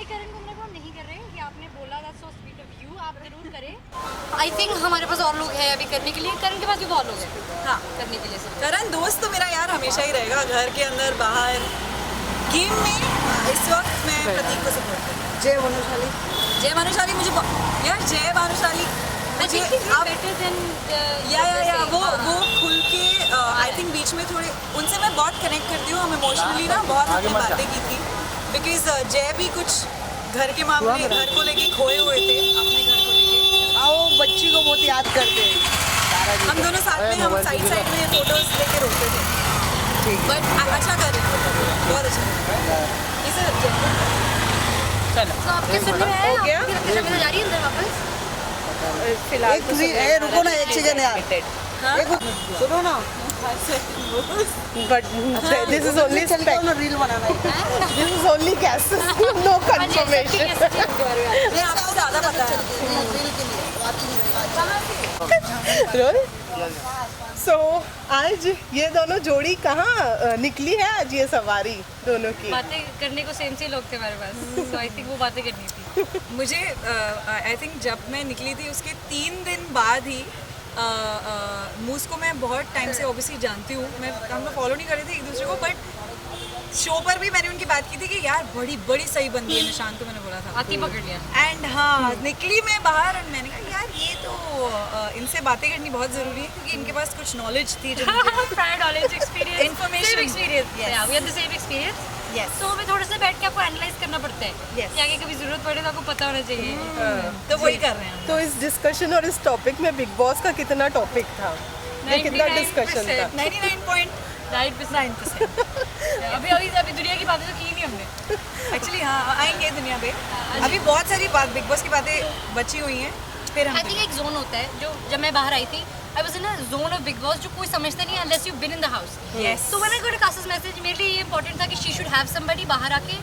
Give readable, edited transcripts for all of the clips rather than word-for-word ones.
करण को हम नहीं कर रहे हैं, ये आपने बोला था, सो स्वीट ऑफ यू, आप जरूर करें। आई थिंक हमारे पास और लोग हैं अभी करने के लिए, करण के पास भी बहुत लोग हैं हाँ करने के लिए सब। करण दोस्त तो मेरा यार हमेशा ही रहेगा, घर के अंदर बाहर। गेम में इस वक्त मैं प्रतीक को सपोर्ट करती हूँ। जय भानुशाली। जय भानुशाली मुझे यार जय भानुशाली मुझे अब या वो खुल के आई थिंक बीच में थोड़े उनसे मैं बहुत कनेक्ट करती हूँ। हम इमोशनली ना बहुत अपनी बातें की थी, बिकॉज जय भी कुछ घर के मामले, घर को लेके खोए हुए थे, अपने घर को लेके। आओ बच्ची को बहुत याद करते हैं। हम दोनों साथ में, हम साइड साइड में फोटोज लेके रोकते थे। बट अच्छा कर रहे हैं, बहुत अच्छा। इसे तो आपके सुनने में है, हो गया? आपकी रक्षा जा रही है अंदर वापस। फिलहाल रुको ना, एक सेकंड यार, एक सुनो ना। But this is only चल के ना रील बनाना है। this is only guesses, no confirmation. नहीं, आपको ज़्यादा पता है। रील के लिए बात ही नहीं। Really? So आज ये दोनों जोड़ी कहाँ निकली है? आज ये सवारी दोनों की बातें करने को सेम से लोग थे हमारे पास, तो आई थिंक वो बातें करनी थी। मुझे आई थिंक जब मैं निकली थी उसके 3 दिन बाद ही मूस को मैं बहुत टाइम से ऑब्वियसली जानती हूँ, हम लोग फॉलो नहीं कर रहे थे एक दूसरे को, बट शो पर भी मैंने उनकी बात की थी कि यार बड़ी सही बंदी है निशांत को, मैंने बोला था आती पकड़ लिया। एंड हाँ निकली मैं बाहर और मैंने कहा यार ये तो इनसे बातें करनी बहुत ज़रूरी है, क्योंकि इनके पास कुछ नॉलेज थी जो prior knowledge, experience, Information. Experience, Yes. We have the same experience. Yes. तो हमें थोड़ा सा बैठ के आपको एनालाइज करना पड़ता है Yes. कि आगे कभी जरूरत पड़े तो आपको पता होना चाहिए। तो वही कर रहे हैं। तो इस डिस्कशन और इस टॉपिक में बिग बॉस का कितना टॉपिक था, ये कितना डिस्कशन था? 99.9%। अभी दुनिया की बातें तो की नहीं हमने। एक्चुअली हाँ आएंगे दुनिया पे, अभी बहुत सारी बिग बॉस की बातें बची हुई हैं, फिर हम आई थिंक एक जोन होता है जो जब मैं बाहर आई थी, I was in a zone of Bigg Boss जो कोई समझता नहीं unless you been in the house. Yes. तो when I got a cast message, मेरे लिए ये इंपॉर्टेंट था कि शी शुड हैव समबडी बाहर आके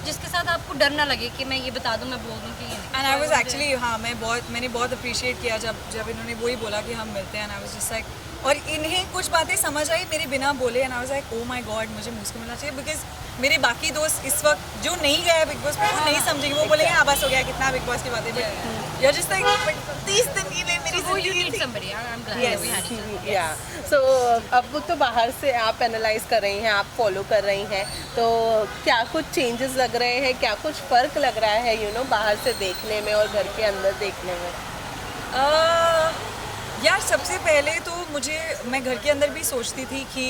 जिसके साथ आपको डर ना लगे कि मैं ये बता दूं, मैं बोल दूं कि ये नहीं। एंड आई वाज एक्चुअली हाँ मैंने बहुत अप्रिशिएट किया जब इन्होंने वही बोला कि हम मिलते हैं, and I was just like, और इन्हें कुछ बातें समझ आई मेरे बिना बोले, and I was like oh my God मुझे मुझको मिलना चाहिए, बिकॉज मेरे बाकी दोस्त इस वक्त जो नहीं गए बिग बॉस में वो नहीं समझेंगे, वो बोलेंगे हाँ बस हो गया कितना बिग बॉस की बातें, बट यार जस्ट लाइक 30 दिन के लिए मेरी So you जिंदगी need थी। somebody. I'm glad Yes. that we had each other. या सो अब तो बाहर से आप एनालाइज कर रही हैं, आप फॉलो कर रही हैं, तो क्या कुछ चेंजेस लग रहे हैं, क्या कुछ फ़र्क लग रहा है यू नो बाहर से देखने में और घर के अंदर देखने में? यार सबसे पहले तो मैं घर के अंदर भी सोचती थी कि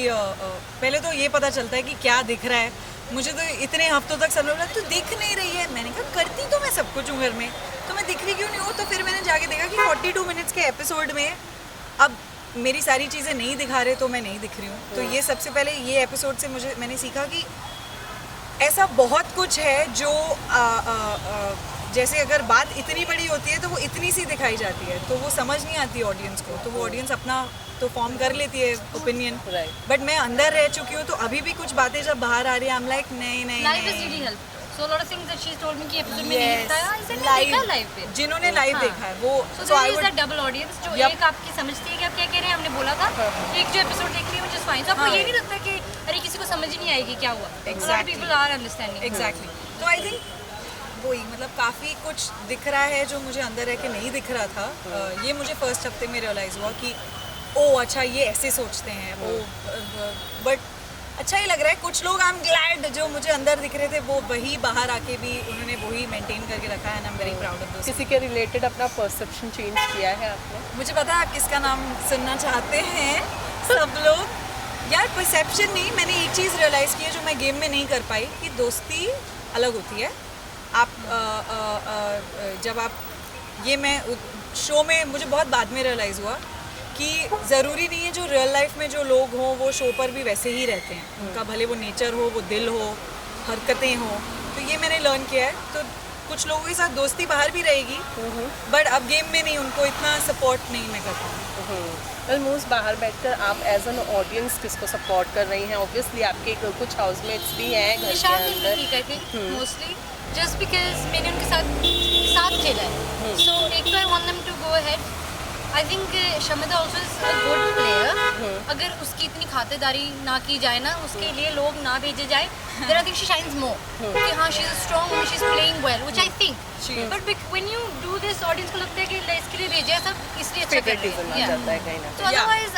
पहले तो ये पता चलता है कि क्या दिख रहा है। मुझे तो इतने हफ्तों तक सब लोग बोला तो दिख नहीं रही है, मैंने कहा करती तो मैं सब कुछ हूँ घर में, तो मैं दिख रही क्यों नहीं हूँ। तो फिर मैंने जाके देखा कि 42 मिनट्स के एपिसोड में अब मेरी सारी चीज़ें नहीं दिखा रहे, तो मैं नहीं दिख रही हूँ। तो ये सबसे पहले ये एपिसोड से मैंने सीखा कि ऐसा बहुत कुछ है जो जैसे अगर बात इतनी बड़ी होती है तो वो इतनी सी दिखाई जाती है, तो वो समझ नहीं आती ऑडियंस को, तो वो ऑडियंस अपना तो फॉर्म कर लेती है ओपिनियन। Right. बट मैं अंदर रह चुकी हूँ, तो अभी भी कुछ बातें जब बाहर आ रही है, I'm like नहीं Live is really helped. So a lot of things that she's told me कि episode में नहीं दिखता है, इसे नहीं देखा live पे। जिन्होंने लाइव हाँ। देखा है वो So so I there is would- that double audience जो Yup. एक आपकी समझती है कि आप क्या कह रहे हैं, हमने बोला था, एक जो एपिसोड देख रही है which is fine. So आपको हाँ। ये नहीं लगता कि अरे किसी को समझ ही नहीं आएगी क्या हुआ। A lot of Exactly. people are understanding. Exactly तो आई थिंक वही मतलब काफ़ी कुछ दिख रहा है जो मुझे अंदर रह के नहीं दिख रहा था। ये मुझे फर्स्ट हफ्ते में रियलाइज़ हुआ कि ओ अच्छा ये ऐसे सोचते हैं वो, बट अच्छा ही लग रहा है। कुछ लोग आई एम ग्लैड जो मुझे अंदर दिख रहे थे वो वही बाहर आके भी उन्होंने वही मेंटेन करके रखा है, and I am very proud of this. किसी के रिलेटेड अपना परसेप्शन चेंज किया है आपने? मुझे पता है आप किसका नाम सुनना चाहते हैं सब लोग। यार परसेप्शन नहीं, मैंने एक चीज़ रियलाइज़ की है जो मैं गेम में नहीं कर पाई, कि दोस्ती अलग होती है। आप जब आप ये मैं शो में मुझे बहुत बाद में रियलाइज़ हुआ कि ज़रूरी नहीं है जो रियल लाइफ में जो लोग हों वो शो पर भी वैसे ही रहते हैं, उनका भले वो नेचर हो, वो दिल हो, हरकतें हों। तो ये मैंने लर्न किया है। तो कुछ लोगों के साथ दोस्ती बाहर भी रहेगी, बट अब गेम में नहीं, उनको इतना सपोर्ट नहीं मैं कर पाऊँ। ऑलमोस्ट बाहर बैठकर आप एज एन ऑडियंस किसको सपोर्ट कर रही हैं? ऑब्वियसली आपके कुछ हाउसमेट्स भी हैं घर के निशांत अंदर। ठीक है कि मोस्टली जस्ट बिकॉज मैंने उनके साथ खेला है, सो एक तो I want them to go ahead. I think Shamita also is a good player. अगर उसकी इतनी खातिरदारी ना की जाए ना, उसके लिए लोग ना भेजे जाए, then I think she shines more. कि हाँ, she's a strong woman, she's playing well, which I think. But when you do this, audience को लगता है कि इसके लिए भेजा है सब, इसलिए अच्छा कर रही फेवरेटिज्म आ है. जाता है कहीं ना So otherwise,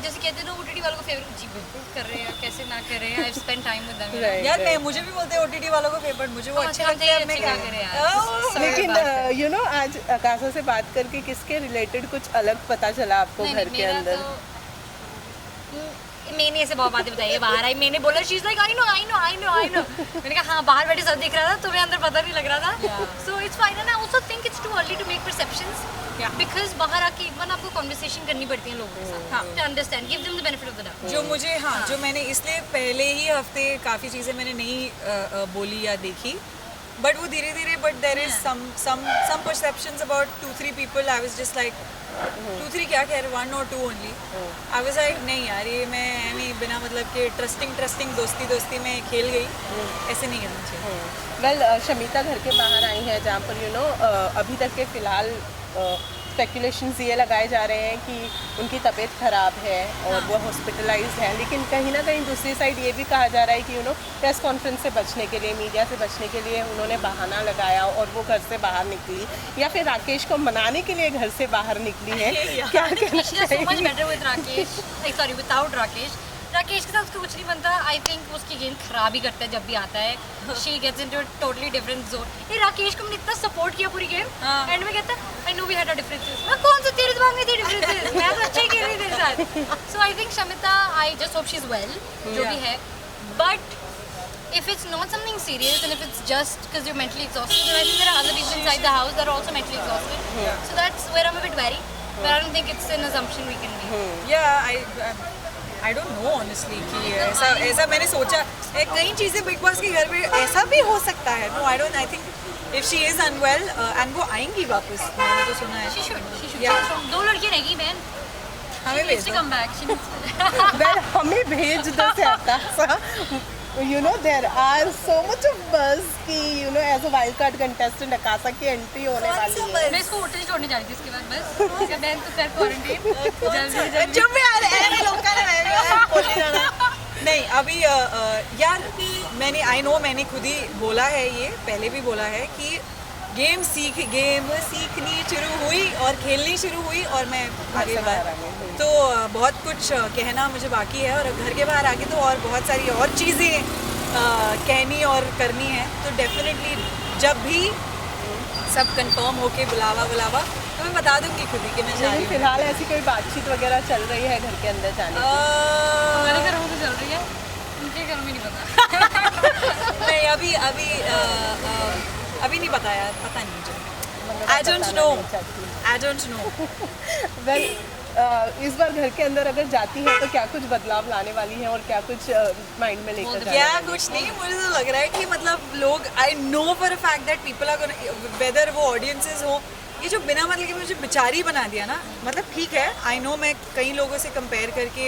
जैसे कहते हैं ना OTT वालों को फेवरेट, जी बिल्कुल कर रहे हैं, कैसे ना कर रहे हैं. I've spent time with them. Right. यार मैं मुझे भी बोलते हैं OTT वालों को फेवरेट, मुझे वो अच्छे लगते हैं. मैं क्या करें करें. लेकिन यू नो आज आकाशा से बात करके किसके रिलेटेड कुछ अलग पता चला आपको घर के अंदर? मैंने ऐसे बहुत बातें बताई है बाहर आई, मैंने बोला शीज लाइक आई नो मैंने कहा हाँ बाहर बैठे सब दिख रहा था, तुम्हें अंदर पता नहीं लग रहा था. So it's fine and I also think it's too early to make perceptions because बाहर आके एक बार आपको कन्वर्सेशन करनी पड़ती है लोगों के साथ to understand, give them the benefit of the doubt. जो मुझे जो मैंने इसलिए पहले ही हफ्ते काफ़ी चीज़ें मैंने नहीं बोली या देखी, बट वो धीरे धीरे but there is some perceptions about 2-3 people. I was just like 2-3 क्या कह रहे, 1 or 2 only. I was like नहीं यार, ये मैं नहीं बिना मतलब के ट्रस्टिंग दोस्ती में खेल गई, ऐसे नहीं करना चाहिए. वेल शमिता घर के बाहर आई हैं जहाँ पर यू नो अभी तक के फ़िलहाल स्पेकुलेशंस ये लगाए जा रहे हैं कि उनकी तबीयत ख़राब है और वो हॉस्पिटलाइज्ड है, लेकिन कहीं ना कहीं दूसरी साइड ये भी कहा जा रहा है कि यू नो प्रेस कॉन्फ्रेंस से बचने के लिए, मीडिया से बचने के लिए उन्होंने बहाना लगाया और वो घर से बाहर निकली, या फिर राकेश को मनाने के लिए घर से बाहर निकली है. क्या कहना She does so much चाहिए? better with Rakesh. Like sorry, without Rakesh. Rakesh के साथ उसको कुछ नहीं बनता. आई थिंक उसकी गेम खराब ही करता है जब भी आता है. She gets into a totally different zone. ये राकेश को मैंने इतना सपोर्ट किया पूरी गेम, एंड में कहता I know we had a differences. मैं कौन सा तेरे दिमाग में थी डिफरेंसेस, मैं तो अच्छा ही खेल रही थी तेरे साथ. So I think Shamita, I just hope she is well जो भी है. बट if it's not something serious and if it's just because you're mentally exhausted, then I think there are other people inside the house that are also mentally exhausted. So that's where I'm a bit wary. But I don't think it's an assumption we can make. Yeah, I don't know honestly कि ऐसा मैंने सोचा कई चीज़ें big boss के घर में ऐसा भी हो सकता है. No, I think if she is unwell and वो आएंगी वापस, मैंने तो सुना है. She should. Yeah. दो लड़कियां रहेगी बहन. हमें She needs भेज to दो. come back. She needs to. Well, हमें भेज दो से आकाशा. You know there are so much of buzz कि you know as a wild card contestant आकाशा की एंट्री होने वाली है. मैं इसको होटल छोड़ने जा रही थी इसके बाद बस. क्या बहन तू कर क्वारंटाइन जल्दी. चुप यार, ऐसे लोग का ना बोली जाना. नहीं अभी यार मैंने खुद ही बोला है, ये पहले भी बोला है कि गेम सीखनी शुरू हुई और खेलनी शुरू हुई और मैं आगे बढ़. तो बहुत कुछ कहना मुझे बाकी है और घर के बाहर आके तो और बहुत सारी और चीज़ें कहनी और करनी है. तो डेफिनेटली जब भी सब कंफर्म होके बुलावा तो मैं बता दूंगी खुद ही कि मैं जा रही हूँ. फिलहाल ऐसी कोई बातचीत वगैरह चल रही है घर के अंदर जाने की? हमारे घरों में तो चल रही है, उनके घरों में नहीं पता. नहीं अभी नहीं पता यार, पता नहीं मुझे. I don't know. Well, इस बार घर के अंदर अगर जाती है तो क्या कुछ बदलाव लाने वाली है और क्या कुछ माइंड में लेकर जाने क्या वाली है? कुछ नहीं, मुझे तो लग रहा है कि मतलब लोग, I know for a fact that people are whether वो ऑडियंसेस हो, ये जो बिना मतलब कि मुझे बेचारी बना दिया ना, मतलब ठीक है, आई नो मैं कई लोगों से कंपेयर करके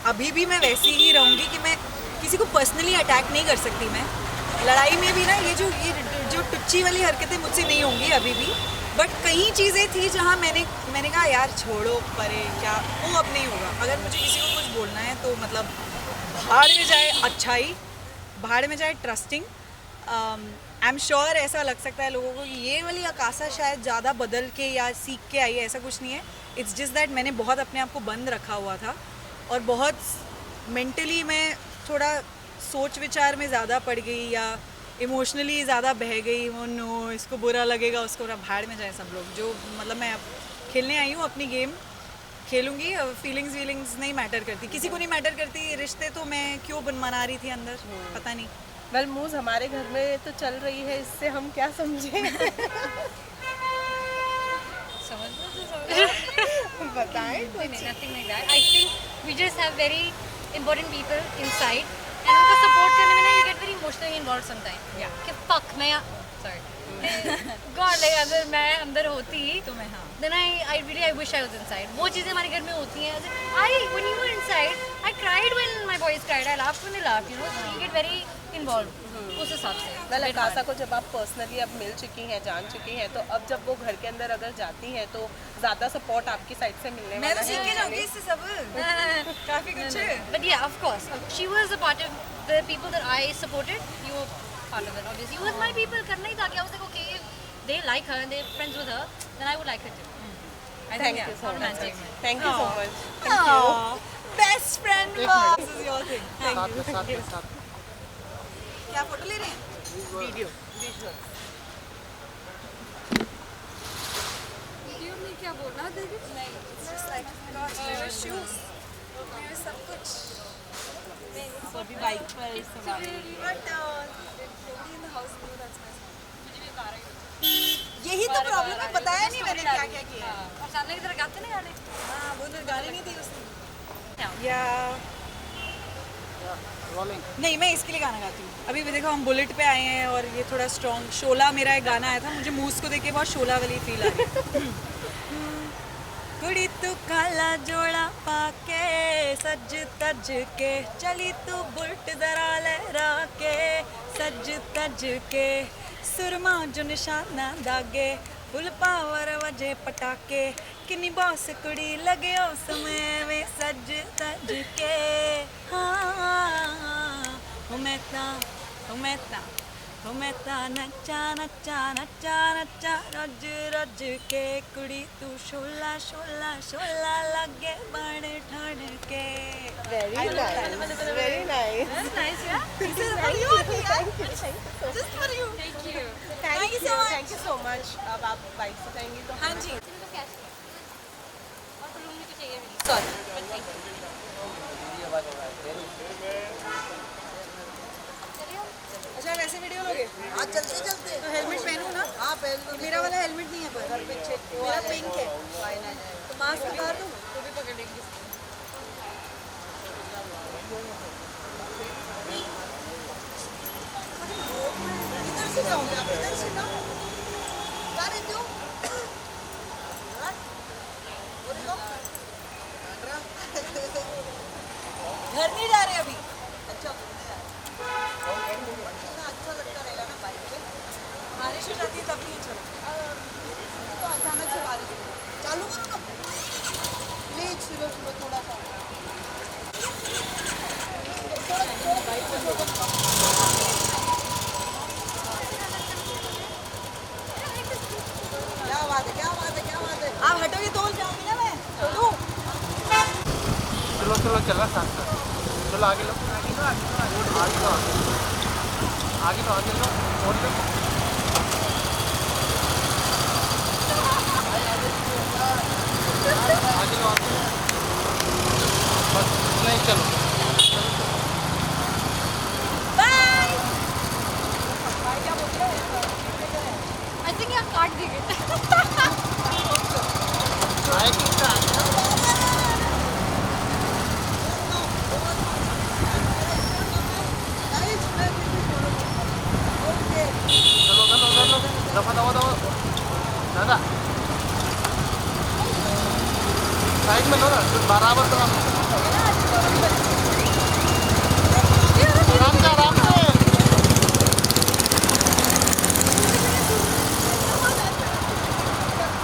अभी भी मैं वैसी ही रहूँगी कि मैं किसी को पर्सनली अटैक नहीं कर सकती. मैं लड़ाई में भी ना ये जो टुच्ची वाली हरकतें मुझसे नहीं होंगी अभी भी. बट कई चीज़ें थी जहाँ मैंने कहा यार छोड़ो परे, क्या वो अब नहीं होगा. अगर मुझे किसी को कुछ बोलना है तो मतलब भाड़ में जाए अच्छाई, भाड़ में जाए ट्रस्टिंग. आई एम श्योर ऐसा लग सकता है लोगों को कि ये वाली आकाशा शायद ज़्यादा बदल के या सीख के आई है, ऐसा कुछ नहीं है. इट्स जस्ट दैट मैंने बहुत अपने आप को बंद रखा हुआ था और बहुत मेंटली मैं थोड़ा सोच विचार में ज़्यादा पड़ गई या इमोशनली ज़्यादा बह गई. वो नो, इसको बुरा लगेगा, उसको भाड़ में जाए सब लोग. जो मतलब मैं अब खेलने आई हूँ, अपनी गेम खेलूँगी. फीलिंग्स नहीं मैटर करती, किसी को नहीं मैटर करती. रिश्ते तो मैं क्यों मना रही थी अंदर, पता नहीं. वेल मूज हमारे घर में तो चल रही है, इससे हम क्या समझे? बताएं कुछ. Nothing like that. I think we just have very important people inside. And उनको सपोर्ट करने में ना you get very emotionally involved sometimes. कि fuck मैं sorry. God, like अगर मैं अंदर होती तो मैं हाँ then I wish I was inside. वो चीज़ें हमारे घर में होती हैं. When you were inside, I cried when my boys cried. I laughed when they laughed. You know, so you get very involved. उस हिसाब से. वेल आकाशा को जब आप पर्सनली अब मिल चुकी हैं, जान चुकी हैं, तो अब जब वो घर के अंदर अगर जाती हैं तो ज़्यादा सपोर्ट आपकी साइड से मिलने मैं वाला तो सीख के है. जाऊंगी इससे सब काफी कुछ है But yeah, of course. She was a part of the people that I supported. You were part of it, obviously. You were my people. करना ही था क्या? I was like, okay, if they like her and they're friends with her, then I would like her too. Thank you so much. romantic. Thank you so much. Best friend this is your thing साथ में साथ में साथ क्या photo ले रहे हैं video में क्या बोलना दीदी? नहीं इट्स जस्ट लाइक गॉड मेरे शूज मेरे सब कुछ मैं अभी बाइक पर सवार but in the house new that's यही तो प्रॉब्लम है बताया नहीं मैंने क्या क्या किया और सामने की तरह गाते नहीं गाने. हाँ वो तो गाली नहीं दी उसने क्या? या रोलिंग नहीं मैं इसके लिए गाना गाती हूँ अभी भी देखो हम बुलेट पे आए हैं और ये थोड़ा स्ट्रॉन्ग शोला मेरा एक गाना आया था मुझे मूस को देख के बहुत शोला वाली फील आ रही कुड़ी तू काला जोड़ा पाके सज तज के चली तू बुलट जरा लहरा के सज तज के सुरमा जो निशाना दागे फुल पावर वजे पटाके किन्नी बॉस कुड़ी लगे ओ समय में सज तज के हाँ मैं ता नच्चा नच्चा नच्चा नच्चा रज रज के कुड़ी तू शोला शोला शोला लगे बड़ ठड़ के very nice. Nice, yeah. Just for you. Thank you. Thank you so much. अब आप बाइक से जाएंगी तो हाँ जी तो कैश और बलून भी तो चाहिए भी. Sorry. अच्छा वैसे वीडियो लोगे हाँ चलते चलते तो हेलमेट पहनूं ना हाँ पहन मेरा वाला हेलमेट नहीं है पर घर पीछे मेरा पिंक है तो मास्क उतार दूं तो भी पकड़ लेंगे इधर से जाओ इधर से जाओ अरे जो घर नहीं जा रहे अभी अच्छा अच्छा लगता रहेगा ना बाइक पे बारिश हो जाती है तब नहीं चलो तो अचानक से बारिश चालू करो ना प्लीज सुनो सुनो थोड़ा सा क्या बात है क्या बात है क्या बात है आप हटोगे तो जाऊंगी ना मैं छोड़ू चलो चलो चलो साथ साथ चलो आगे लो आगे लो आगे लो आगे लो आगे लो और लो आगे लो बस नहीं चलो I think आप काट देंगे. आए किसका चलो चलो चलो दफा दफा दफा दादा साइड में लो ना बराबर तो आराम से आराम से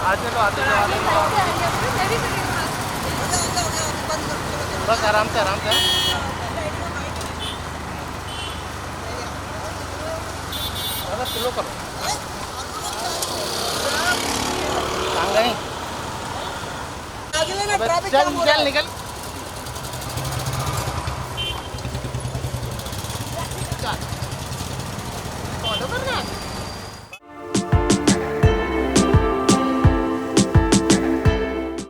आते लो आते लो आते लो बस आराम से दादा स्लो करो आगे लेना बस ट्रैफिक चल जाम हो रहा चल है निकल